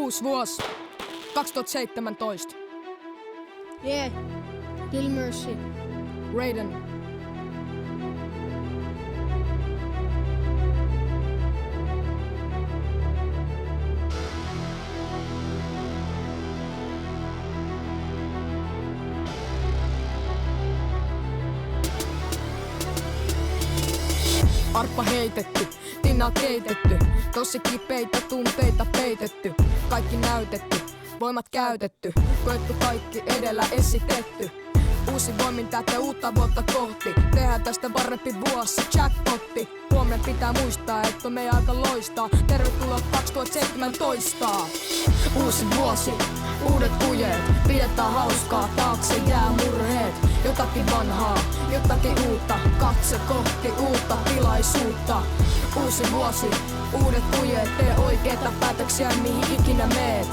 Uusi vuosi 2017. Yeah, Lil Mercy. Raiden. Arppa heitetty, tinaa keitetty, tosi kipeitä tunteita peitetty, kaikki näytetty, voimat käytetty, koettu kaikki edellä esitetty. Uusi voimin tätä uutta vuotta kohti, tehdään tästä parempi vuosi, jackpotti. Huomenna pitää muistaa, että on meidän aika loistaa, tervetuloa 2017. Uusi vuosi, uudet kujeet, pidetään hauskaa, taakse jää murheet. Jotakin vanhaa, jotakin uutta, katse kohti uutta tilaisuutta. Uusi vuosi, uudet kujeet, tee oikeita päätöksiä mihin ikinä meet.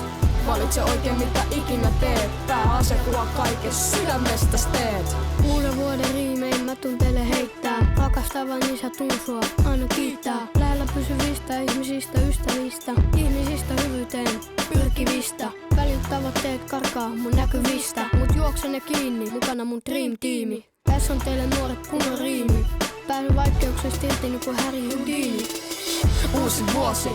Valitse oikein mitä ikinä teet, pääasekuva kaikessa sydämestäs teet. Uuden vuoden riimein mä tuun teille heittää, rakastavan isä tuun sua aina kiittää. Lähellä pysyvistä ihmisistä, ystävistä, ihmisistä hyvyyteen pyrkivistä. Välillä tavoitteet karkaa mun näkyvistä, mut juoksen ne kiinni, mukana mun dream-tiimi. Tässä on teille nuoret kunnon riimi, pääsy vaikeuksesta irti niinku Harry Houdini. Uusi vuosi,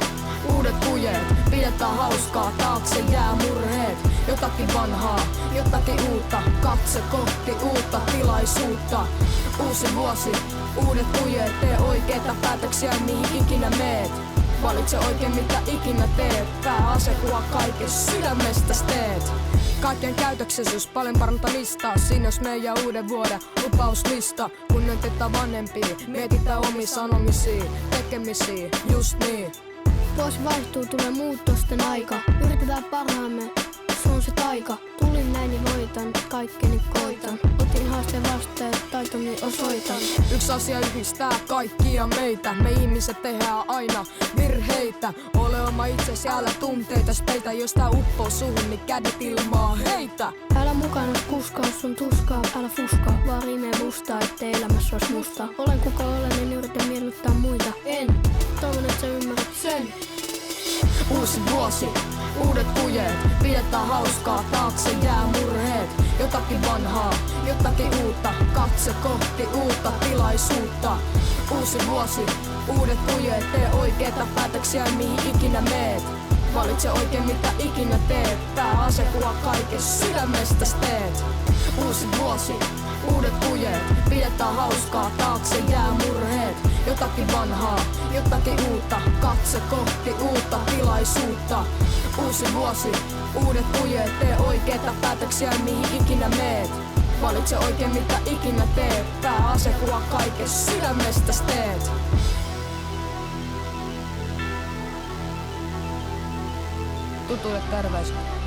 uudet kujeet, pidetään hauskaa, taakse jää murheet. Jotakin vanhaa, jotakin uutta, katse kohti uutta tilaisuutta. Uusi vuosi, uudet kujeet, tee oikeita päätöksiä mihin ikinä meet. Valitse oikein mitä ikinä teet, pääasekuva kaikessa sydämestäs teet. Kaikkien käytöksesyys paljon parantamista, siinä jos meidän uuden vuoden lupauslista. Kunnioitetaan vanhempia, mietitään omia sanomisia, tekemisiä, just niin. Vuosi vaihtuu, tulee muutosten aika, yritetään parhaamme, se on se taika. Tulin näin niin voitan, kaikkeni koitan, otin haasteen vastaan, taitoni osoitan. Yksi asia yhdistää kaikkia meitä, me ihmiset tehdään aina virheitä. Ole oma itsesi, älä tunteita peitä, jos tää uppoo suhun, niin kädet ilmaa heitä. Älä mukana kuskaus sun tuskaa, älä fuskaa, vaan riimee mustaa, ettei elämässä ois mustaa. Olen kuka olen, en yritä miellyttää muita, en, toivon et sä ymmärrät sen. Uusi vuosi, uudet kujeet, pidetään hauskaa, taakse jää murheet. Jotakin vanhaa, jotakin uutta, katse kohti uutta tilaisuutta. Uusi vuosi, uudet kujeet, tee oikeita päätöksiä mihin ikinä meet. Valitse oikein mitä ikinä teet, pääasekuva kaikessa sydämestäs teet. Uusi vuosi, uudet kujeet, pidetään hauskaa, taakse jää murheet. Jotakin vanhaa, jotakin uutta, katse kohti uutta tilaisuutta. Uusi vuosi, uudet kujeet, tee oikeita päätöksiä mihin ikinä meet. Valitse oikein mitä ikinä teet, pääasekuva kaikessa sydämestäs teet. Tutuille terveisiä.